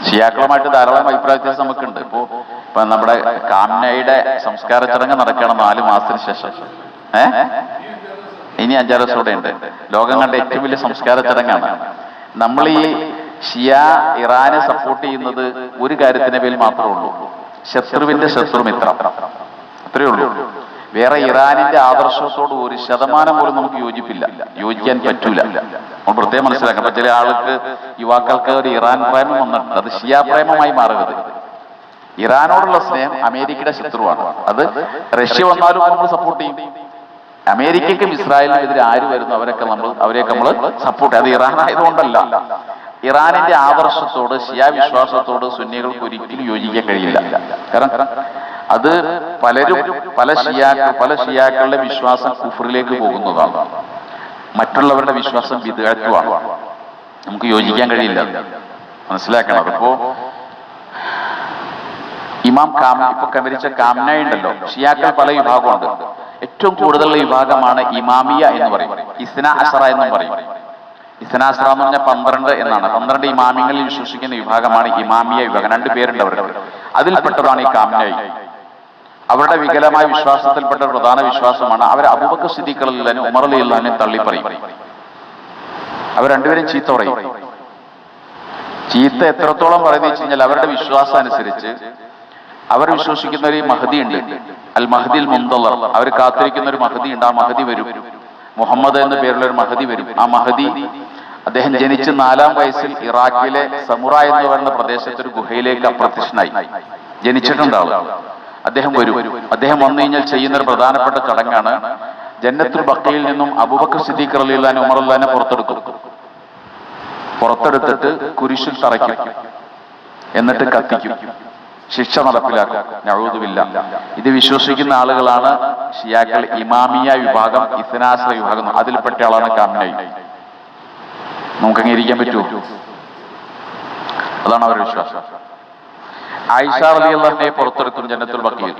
ഷിയാക്കളുമായിട്ട് ധാരാളം അഭിപ്രായ വ്യത്യാസം നമുക്കുണ്ട്. ഇപ്പൊ നമ്മുടെ കാംനയുടെ സംസ്കാര ചടങ്ങ് നടക്കണം 4 മാസത്തിന് ശേഷം. ഇനി 5-6 ദിവസം കൂടെ ഉണ്ട്. ലോകം കണ്ട ഏറ്റവും വലിയ സംസ്കാര ചടങ്ങാണ്. നമ്മൾ ഈ ഷിയ ഇറാനെ സപ്പോർട്ട് ചെയ്യുന്നത് ഒരു കാര്യത്തിന്റെ പേരിൽ മാത്രമേ ഉള്ളൂ, ശത്രുവിന്റെ ശത്രുമിത്രം, അത്രയേ ഉള്ളൂ. വേറെ ഇറാനിന്റെ ആദർശത്തോട് 1% പോലും നമുക്ക് യോജിക്കാൻ പറ്റൂല. നമ്മൾ പ്രത്യേകം മനസ്സിലാക്കണം. ചില ആൾക്ക് യുവാക്കൾക്ക് ഒരു ഇറാൻ പ്രേമം വന്നിട്ടുണ്ട്, അത് ഷിയ പ്രേമമായി മാറുന്നത്. ഇറാനോടുള്ള സ്നേഹം അമേരിക്കയുടെ ശത്രുവാണ്. അത് റഷ്യ വന്നാലും നമ്മൾ സപ്പോർട്ട് ചെയ്യും. അമേരിക്കയ്ക്കും ഇസ്രായേലിനും എതിരെ ആര് വരുന്നു അവരെയൊക്കെ നമ്മൾ സപ്പോർട്ട് ചെയ്യും. അത് ഇറാൻ ആയതുകൊണ്ടല്ല. ഇറാനിന്റെ ആദർശത്തോട്, ഷിയ വിശ്വാസത്തോട് സുന്നികൾക്ക് ഒരിക്കലും യോജിക്കാൻ കഴിയില്ല. കാരണം അത് പല ഷിയാക്കളുടെ വിശ്വാസം കുഫറിലേക്ക് പോകുന്നതാണ്, മറ്റുള്ളവരുടെ വിശ്വാസം ബിദ്അത്തുമാണ്. നമുക്ക് യോജിക്കാൻ കഴിയില്ല, മനസ്സിലാക്കണം. അതിപ്പോ ഇപ്പൊ കവരിച്ച കാംനായി ഉണ്ടല്ലോ, ഷിയാക്കൾ പല വിഭാഗമുണ്ട്. ഏറ്റവും കൂടുതലുള്ള വിഭാഗമാണ് ഇമാമിയ എന്ന് പറയും, ഇസ്ന അസറ എന്നും പറയും. ഇസ്ന അസറ എന്ന് പറഞ്ഞാൽ 12 എന്നാണ്. 12 ഇമാമിങ്ങളിൽ വിശ്വസിക്കുന്ന വിഭാഗമാണ് ഇമാമിയ വിഭാഗം. 2 പേരുണ്ട് അവർക്ക്. അതിൽപ്പെട്ടതാണ് ഈ കാംനായി. അവരുടെ വികലമായ വിശ്വാസത്തിൽപ്പെട്ട ഒരു പ്രധാന വിശ്വാസമാണ് അവർ അബൂബക്കർ സിദ്ദീഖ് റളിയല്ലാഹു അൻഹു, ഉമർ റളിയല്ലാഹു അൻഹു തള്ളി പറയും. അവർ രണ്ടുപേരും ചീത്ത പറയും. ചീത്ത എത്രത്തോളം പറയുന്നത് വെച്ച് കഴിഞ്ഞാൽ അവരുടെ വിശ്വാസം അനുസരിച്ച് അവർ വിശ്വസിക്കുന്ന ഒരു മഹദി ഉണ്ട്, അൽ മഹദിൽ മുന്തളർ. അവർ കാത്തിരിക്കുന്ന ഒരു മഹദി ഉണ്ട്. ആ മഹദി വരും, മുഹമ്മദ് എന്ന പേരുള്ള ഒരു മഹദി വരും. ആ മഹദി അദ്ദേഹം ജനിച്ച് 4-ാം വയസ്സിൽ ഇറാഖിലെ സമുറ എന്ന് പറയുന്ന പ്രദേശത്ത് ഒരു ഗുഹയിലേക്ക് അപ്രത്യക്ഷനായി ജനിച്ചിട്ടുണ്ടാവും. അദ്ദേഹം വരും. അദ്ദേഹം വന്നു കഴിഞ്ഞാൽ ചെയ്യുന്ന ഒരു പ്രധാനപ്പെട്ട ചടങ്ങാണ് ജന്നത്തുൽ ബഖയിൽ നിന്നും അബൂബക്കർ സിദ്ദീഖ് റളിയല്ലാഹു അൻഹു, ഉമർ റളിയല്ലാഹു അൻഹു പുറത്തെടുത്തിട്ട് കുരിശിൽ തറയ്ക്കും, എന്നിട്ട് കത്തിക്കും, ശിക്ഷ നടപ്പിലാക്കും. നഊദു ബില്ലാഹ്. ഇത് വിശ്വസിക്കുന്ന ആളുകളാണ് ഷിയാക്കൾ, ഇമാമിയ വിഭാഗം, ഇസ്നാഅസറ വിഭാഗം. അതിൽപ്പെട്ട ആളാണ് കാംനായി. നമുക്ക് അംഗീകരിക്കാൻ പറ്റുമോ? അതാണ് അവരുടെ വിശ്വാസം. ആയിഷ റളിയല്ലാഹു അൻഹയെ പുറത്തെടുക്കും ജന്നത്തുൽ ബഖയിൽ.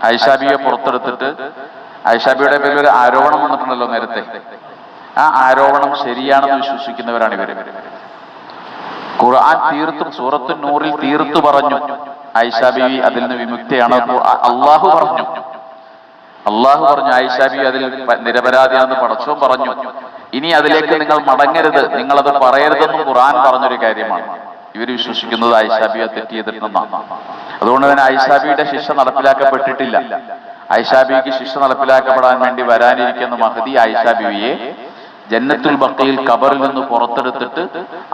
ആയിഷാബിയെ പുറത്തെടുത്തിട്ട്, ആയിഷാബിയുടെ പേരിൽ ഒരു ആരോപണം വന്നിട്ടുണ്ടല്ലോ നേരത്തെ, ആ ആരോപണം ശരിയാണെന്ന് വിശ്വസിക്കുന്നവരാണ് ഇവര്. ഖുർആൻ തീർത്തും സൂറത്തു നൂറിൽ തീർത്തു പറഞ്ഞു ആയിഷാ ബീവി അതിൽ നിന്ന് വിമുക്തയാണ്. അള്ളാഹു പറഞ്ഞു ആയിഷാ ബീവി അതിൽ നിരപരാധിയാണെന്ന് പടച്ചോൻ പറഞ്ഞു. ഇനി അതിലേക്ക് നിങ്ങൾ മടങ്ങരുത്, നിങ്ങളത് പറയരുതെന്നും ഖുർആൻ പറഞ്ഞൊരു കാര്യമാണ്. ഇവർ വിശ്വസിക്കുന്നത് ആയിഷാ ബീവിയെ തെറ്റ് ചെയ്തിട്ടുണ്ടെന്നാണ്. അതുകൊണ്ട് തന്നെ ആയിഷാ ബീവിയുടെ ശിക്ഷ നടപ്പിലാക്കപ്പെട്ടിട്ടില്ല. ആയിഷാ ബീവിക്ക് ശിക്ഷ നടപ്പിലാക്കപ്പെടാൻ വേണ്ടി വരാനിരിക്കുന്ന മഹദി ആയിഷാ ബീവിയെ ജന്നത്തുൽ ബഖയിൽ ഖബറിൽ നിന്ന് പുറത്തെടുത്തിട്ട്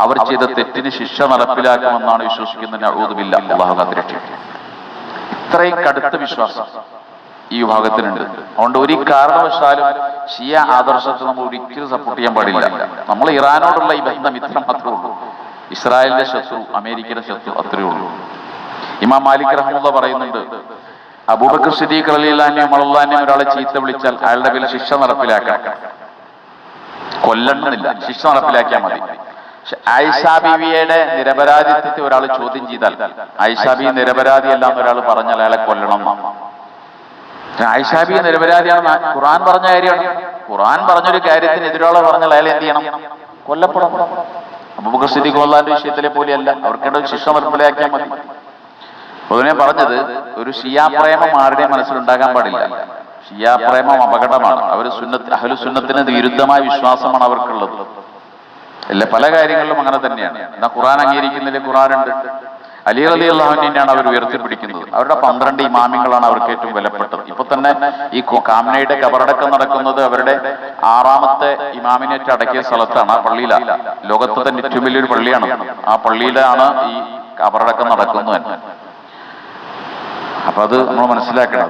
അവർ ചെയ്ത തെറ്റിന് ശിക്ഷ നടപ്പിലാക്കുമെന്നാണ് വിശ്വസിക്കുന്നത്. നഊദു ബില്ലാഹ്. അല്ലാഹു കാത്തിരക്ഷിക്കട്ടെ. ഇത്രയും കടുത്ത വിശ്വാസം ഈ വിഭാഗത്തിനുണ്ട്. അതുകൊണ്ട് ഒരു കാരണവശാലും ഷിയ ആദർശത്തെ നമ്മൾ ഒരിക്കലും സപ്പോർട്ട് ചെയ്യാൻ പാടില്ല. നമ്മൾ ഇറാനോടുള്ള ഈ ബന്ധം ഇത്ര മാത്രമേ ഉള്ളൂ. ഇസ്രായേലിന്റെ ശത്രു, അമേരിക്കയുടെ ശത്രു, അത്രയേ ഉള്ളൂ. ഇമാം മാലിക് റഹ്മത്തുള്ളാഹി പറയുന്നുണ്ട്, അബൂബക്കർ സിദ്ദീഖ് റളിയല്ലാഹു അൻഹു, ഉമർ റളിയല്ലാഹു അൻഹു ഒരാളെ ചീത്ത വിളിച്ചാൽ അയാളുടെ പേരിൽ ശിക്ഷ നടപ്പിലാക്കാം. കൊല്ലണമെന്നില്ല, ശിക്ഷ നടപ്പിലാക്കിയാൽ മതി. പക്ഷെ ആയിഷാ ബീവിയുടെ നിരപരാധിത്വത്തെ ഒരാൾ ചോദ്യം ചെയ്താൽ, ആയിഷാ ബീവി നിരപരാധിയല്ല എന്ന് ഒരാൾ പറഞ്ഞാൽ അയാളെ കൊല്ലണം. ആയിഷാ ബീവി നിരപരാധിയാണ് ഖുർആൻ പറഞ്ഞ കാര്യമാണ്. ഖുർആൻ പറഞ്ഞൊരു കാര്യത്തിന് എതിരാളെ പറഞ്ഞാൽ അയാൾ എന്ത് ചെയ്യണം? കൊല്ലപ്പെടണം. അബൂബക്കർ സിദ്ദീഖ് റളിയല്ലാഹു അൻഹുവിന്റെ വിഷയത്തിലെ പോലെയല്ല, അവർക്കിടെ ശിക്ഷ നടപ്പിലാക്കിയാൽ മതി. പൊതുവെ പറഞ്ഞത്, ഒരു ഷിയാ പ്രേമം ആരുടെയും മനസ്സിലുണ്ടാകാൻ പാടില്ല. ഷിയാ പ്രേമം അപകടമാണ്. അവർ അഹ്ലു സുന്നത്തിന് വിരുദ്ധമായ വിശ്വാസമാണ് അവർക്കുള്ളത്. അല്ലെ, പല കാര്യങ്ങളിലും അങ്ങനെ തന്നെയാണ്. എന്നാൽ ഖുർആൻ അംഗീകരിക്കുന്നതിൽ ഖുർആനുണ്ട്. അലി റളിയല്ലാഹു അൻഹുവിനെയാണ് അവർ ഉയർത്തിപ്പിടിക്കുന്നത്. അവരുടെ 12 ഇമാമിങ്ങളാണ് അവർക്ക് ഏറ്റവും വിലപ്പെട്ടത്. ഇപ്പൊ തന്നെ ഈ കാംനയുടെ കബറടക്കം നടക്കുന്നത് അവരുടെ 6ാമത്തെ ഇമാമിനേറ്റ് അടക്കിയ സ്ഥലത്താണ്, ആ പള്ളിയിലാണ്. ലോകത്തെ തന്നെ ഏറ്റവും വലിയൊരു പള്ളിയാണ്. ആ പള്ളിയിലാണ് ഈ കബറടക്കം നടക്കുന്നത് തന്നെ. അപ്പൊ അത് നമ്മൾ മനസ്സിലാക്കണം.